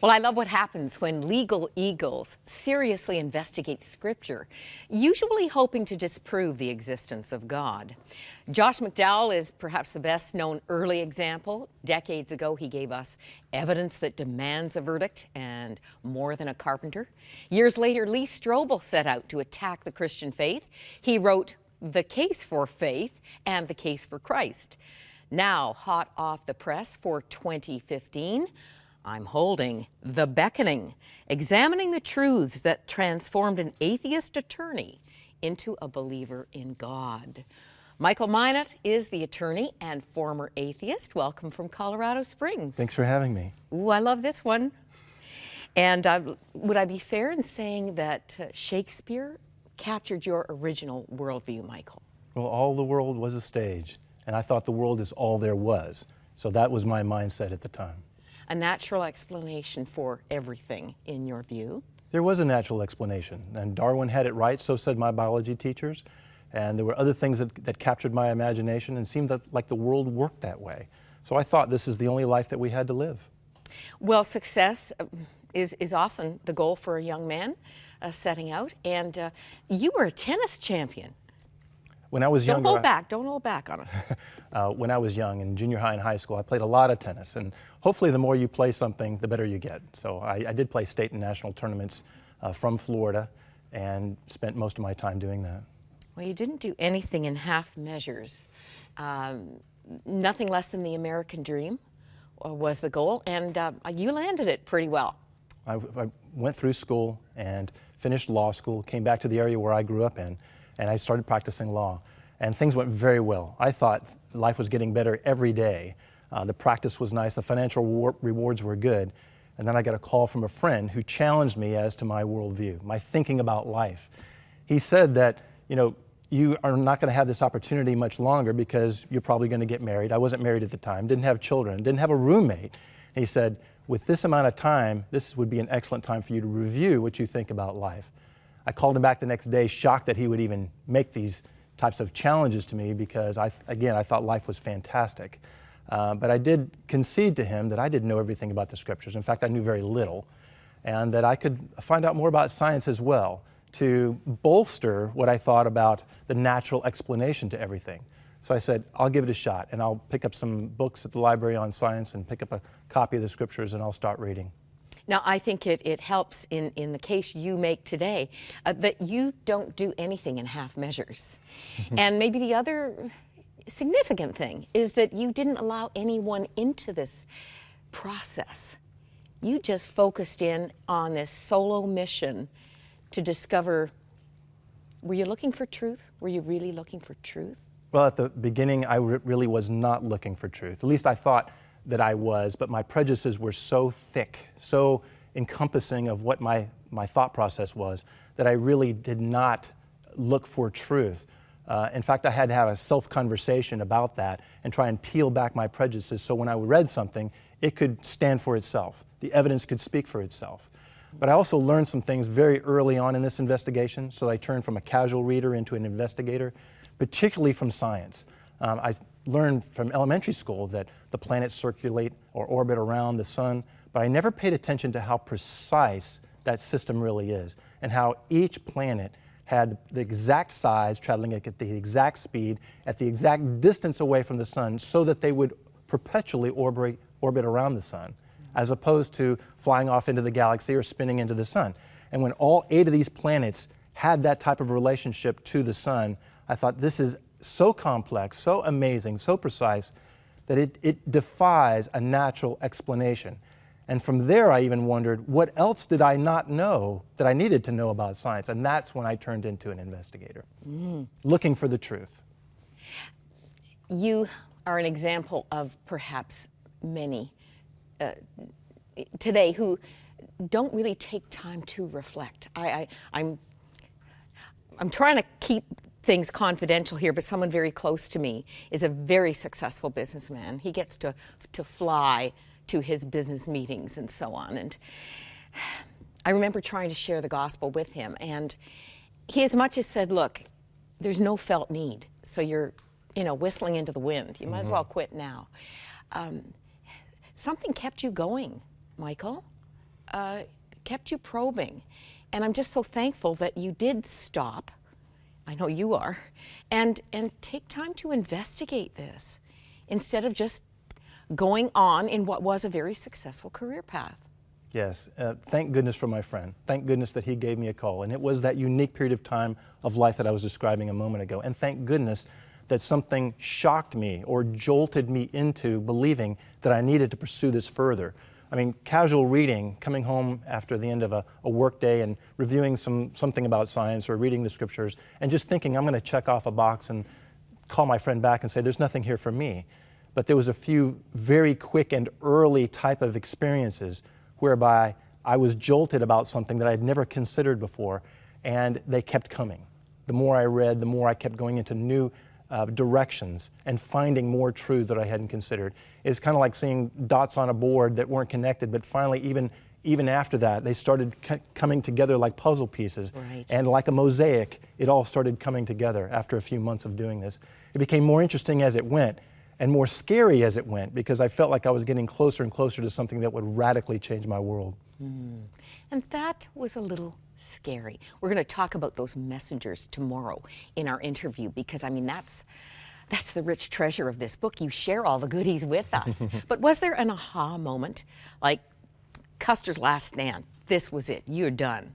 Well, I love what happens when legal eagles seriously investigate Scripture, usually hoping to disprove the existence of God. Josh McDowell is perhaps the best known early example. Decades ago, he gave us evidence that demands a verdict and more than a carpenter. Years later, Lee Strobel set out to attack the Christian faith. He wrote The Case for Faith and The Case for Christ. Now, hot off the press for 2015, I'm holding The Beckoning, examining the truths that transformed an atheist attorney into a believer in God. Michael Minot is the attorney and former atheist. Welcome from Colorado Springs. Thanks for having me. Ooh, I love this one. And would I be fair in saying that Shakespeare captured your original worldview, Michael? Well, all the world was a stage, and I thought the world is all there was. So that was my mindset at the time. A natural explanation for everything, in your view? There was a natural explanation, and Darwin had it right, so said my biology teachers. And there were other things that captured my imagination and seemed like the world worked that way. So I thought this is the only life that we had to live. Well, success is often the goal for a young man setting out. And you were a tennis champion. When I was younger, Don't hold back on us. when I was young, in junior high and high school, I played a lot of tennis. And hopefully the more you play something, the better you get. So I did play state and national tournaments from Florida and spent most of my time doing that. Well, you didn't do anything in half measures. Nothing less than the American dream was the goal, and you landed it pretty well. I went through school and finished law school, came back to the area where I grew up in, and I started practicing law. And things went very well. I thought life was getting better every day. The practice was nice, the financial rewards were good. And then I got a call from a friend who challenged me as to my worldview, my thinking about life. He said that, you are not going to have this opportunity much longer because you're probably going to get married. I wasn't married at the time, didn't have children, didn't have a roommate. And he said, with this amount of time, this would be an excellent time for you to review what you think about life. I called him back the next day, shocked that he would even make these types of challenges to me because, I thought life was fantastic. But I did concede to him that I didn't know everything about the Scriptures. In fact, I knew very little, and that I could find out more about science as well, to bolster what I thought about the natural explanation to everything. So I said, I'll give it a shot, and I'll pick up some books at the library on science and pick up a copy of the Scriptures, and I'll start reading. Now, I think it helps in the case you make today that you don't do anything in half measures. And maybe the other significant thing is that you didn't allow anyone into this process. You just focused in on this solo mission to discover, were you looking for truth? Were you really looking for truth? Well, at the beginning, I really was not looking for truth. At least I thought that I was, but my prejudices were so thick, so encompassing of what my thought process was, that I really did not look for truth. In fact, I had to have a self-conversation about that and try and peel back my prejudices so when I read something, it could stand for itself. The evidence could speak for itself. But I also learned some things very early on in this investigation, so I turned from a casual reader into an investigator, particularly from science. I learned from elementary school that the planets circulate or orbit around the sun, but I never paid attention to how precise that system really is and how each planet had the exact size, traveling at the exact speed, at the exact distance away from the sun, so that they would perpetually orbit around the sun, as opposed to flying off into the galaxy or spinning into the sun. And when all 8 of these planets had that type of relationship to the sun, I thought, this is so complex, so amazing, so precise, that it defies a natural explanation. And from there, I even wondered, what else did I not know that I needed to know about science? And that's when I turned into an investigator, looking for the truth. You are an example of perhaps many today who don't really take time to reflect. I'm trying to keep things confidential here, but someone very close to me is a very successful businessman. He gets to fly to his business meetings and so on. And I remember trying to share the gospel with him, and he as much as said, look, there's no felt need, so you're whistling into the wind. You might as well quit now. Something kept you going, Michael. kept you probing. And I'm just so thankful that you did stop, I know you are, and take time to investigate this instead of just going on in what was a very successful career path. Yes, thank goodness for my friend. Thank goodness that he gave me a call. And it was that unique period of time of life that I was describing a moment ago. And thank goodness that something shocked me or jolted me into believing that I needed to pursue this further. I mean, casual reading, coming home after the end of a work day and reviewing something about science or reading the scriptures and just thinking I'm going to check off a box and call my friend back and say there's nothing here for me. But there was a few very quick and early type of experiences whereby I was jolted about something that I had never considered before, and they kept coming. The more I read, the more I kept going into new directions and finding more truths that I hadn't considered. It's kind of like seeing dots on a board that weren't connected, but finally, even after that, they started coming together like puzzle pieces. Right. And like a mosaic, it all started coming together after a few months of doing this. It became more interesting as it went, and more scary as it went, because I felt like I was getting closer and closer to something that would radically change my world. And that was a little scary. We're going to talk about those messengers tomorrow in our interview, because I mean that's the rich treasure of this book. You share all the goodies with us. But was there an aha moment, like Custer's last stand? This was it. You're done.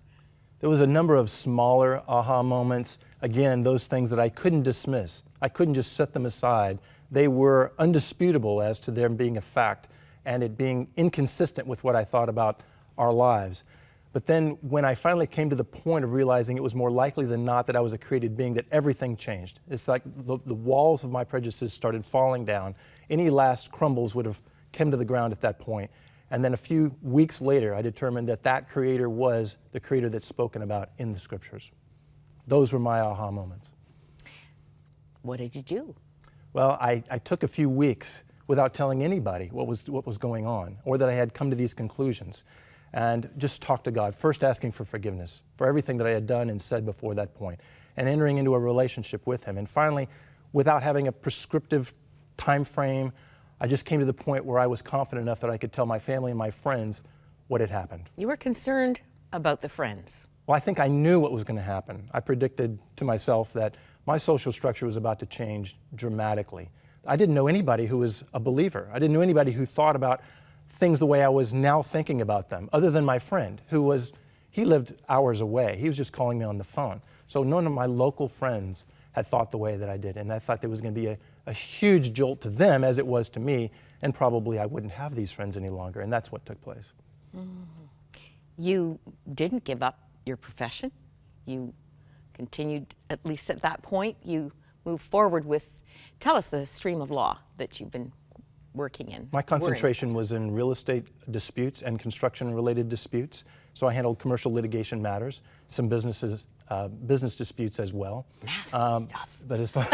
There was a number of smaller aha moments. Again, those things that I couldn't dismiss. I couldn't just set them aside. They were undisputable as to them being a fact and it being inconsistent with what I thought about our lives. But then when I finally came to the point of realizing it was more likely than not that I was a created being, that everything changed. It's like the walls of my prejudices started falling down. Any last crumbles would have come to the ground at that point. And then a few weeks later, I determined that that creator was the creator that's spoken about in the scriptures. Those were my aha moments. What did you do? Well, I took a few weeks without telling anybody what was going on, or that I had come to these conclusions, and just talked to God, first asking for forgiveness for everything that I had done and said before that point, and entering into a relationship with Him. And finally, without having a prescriptive time frame, I just came to the point where I was confident enough that I could tell my family and my friends what had happened. You were concerned about the friends. Well, I think I knew what was going to happen. I predicted to myself that my social structure was about to change dramatically. I didn't know anybody who was a believer. I didn't know anybody who thought about things the way I was now thinking about them, other than my friend, he lived hours away. He was just calling me on the phone. So none of my local friends had thought the way that I did, and I thought there was going to be a huge jolt to them as it was to me, and probably I wouldn't have these friends any longer, and that's what took place. You didn't give up your profession. You continued, at least at that point, you moved forward with, tell us the stream of law that you've been working in. My concentration was in real estate disputes and construction-related disputes, so I handled commercial litigation matters, some business disputes as well. Nasty stuff. But as far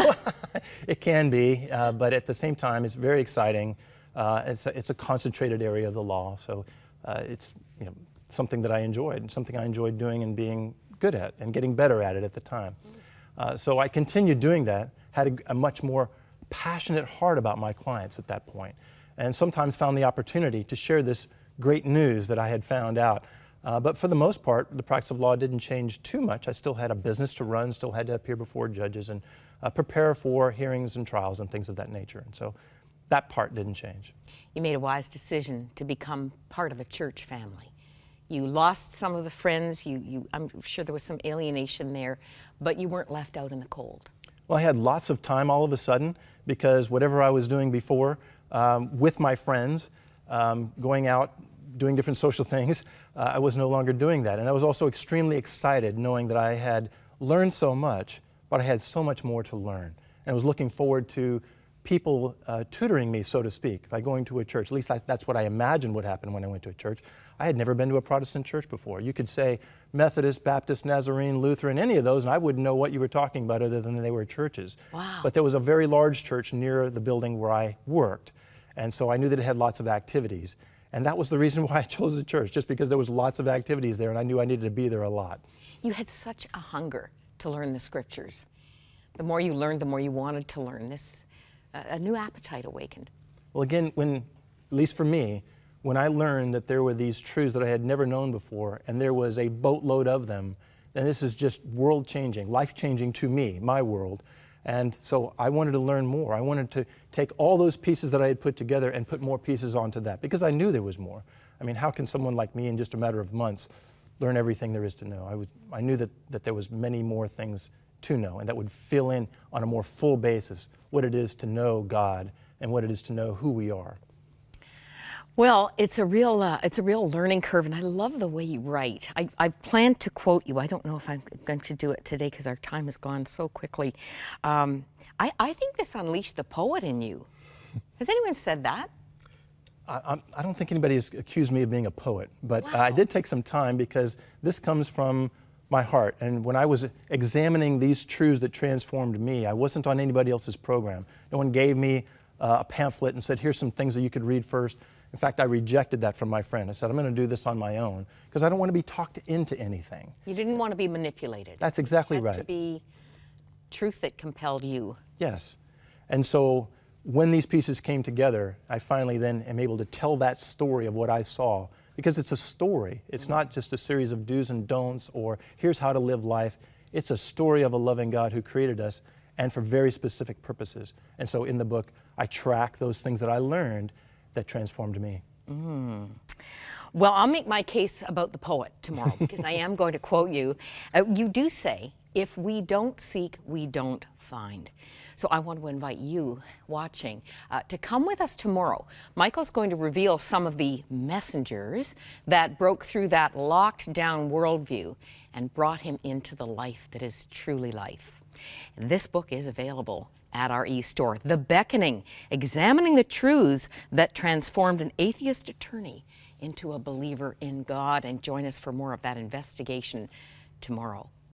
it can be, but at the same time, it's very exciting. It's a concentrated area of the law, so it's something that I enjoyed, and something I enjoyed doing and being good at and getting better at it at the time. So I continued doing that, had a much more passionate heart about my clients at that point, and sometimes found the opportunity to share this great news that I had found out. But for the most part, the practice of law didn't change too much. I still had a business to run, still had to appear before judges and prepare for hearings and trials and things of that nature. And so that part didn't change. You made a wise decision to become part of a church family. You lost some of the friends, I'm sure there was some alienation there, but you weren't left out in the cold. Well, I had lots of time all of a sudden, because whatever I was doing before with my friends, going out, doing different social things, I was no longer doing that. And I was also extremely excited knowing that I had learned so much, but I had so much more to learn. And I was looking forward to people tutoring me, so to speak, by going to a church. At least that's what I imagined would happen when I went to a church. I had never been to a Protestant church before. You could say Methodist, Baptist, Nazarene, Lutheran, any of those, and I wouldn't know what you were talking about other than they were churches. Wow. But there was a very large church near the building where I worked, and so I knew that it had lots of activities. And that was the reason why I chose the church, just because there was lots of activities there, and I knew I needed to be there a lot. You had such a hunger to learn the scriptures. The more you learned, the more you wanted to learn. A new appetite awakened. Well, again, at least for me, when I learned that there were these truths that I had never known before, and there was a boatload of them, then this is just world-changing, life-changing to me, my world. And so I wanted to learn more. I wanted to take all those pieces that I had put together and put more pieces onto that, because I knew there was more. I mean, how can someone like me in just a matter of months learn everything there is to know? I knew that there was many more things to know, and that would fill in on a more full basis what it is to know God and what it is to know who we are. Well, it's a real learning curve, and I love the way you write. I planned to quote you. I don't know if I'm going to do it today because our time has gone so quickly. I think this unleashed the poet in you. Has anyone said that? I don't think anybody has accused me of being a poet, but Wow. I did take some time, because this comes from my heart. And when I was examining these truths that transformed me, I wasn't on anybody else's program. No one gave me a pamphlet and said, here's some things that you could read first. In fact, I rejected that from my friend. I said, I'm going to do this on my own, because I don't want to be talked into anything. You didn't want to be manipulated. That's exactly It had right. to be truth that compelled you. Yes. And so when these pieces came together, I finally then am able to tell that story of what I saw, because it's a story. It's not just a series of do's and don'ts or here's how to live life. It's a story of a loving God who created us, and for very specific purposes. And so in the book, I track those things that I learned that transformed me. Well, I'll make my case about the poet tomorrow, because I am going to quote you. You do say, if we don't seek, we don't find. So I want to invite you watching to come with us tomorrow. Michael's going to reveal some of the messengers that broke through that locked down worldview and brought him into the life that is truly life. And this book is available at our e-store, The Beckoning, examining the truths that transformed an atheist attorney into a believer in God. And join us for more of that investigation tomorrow.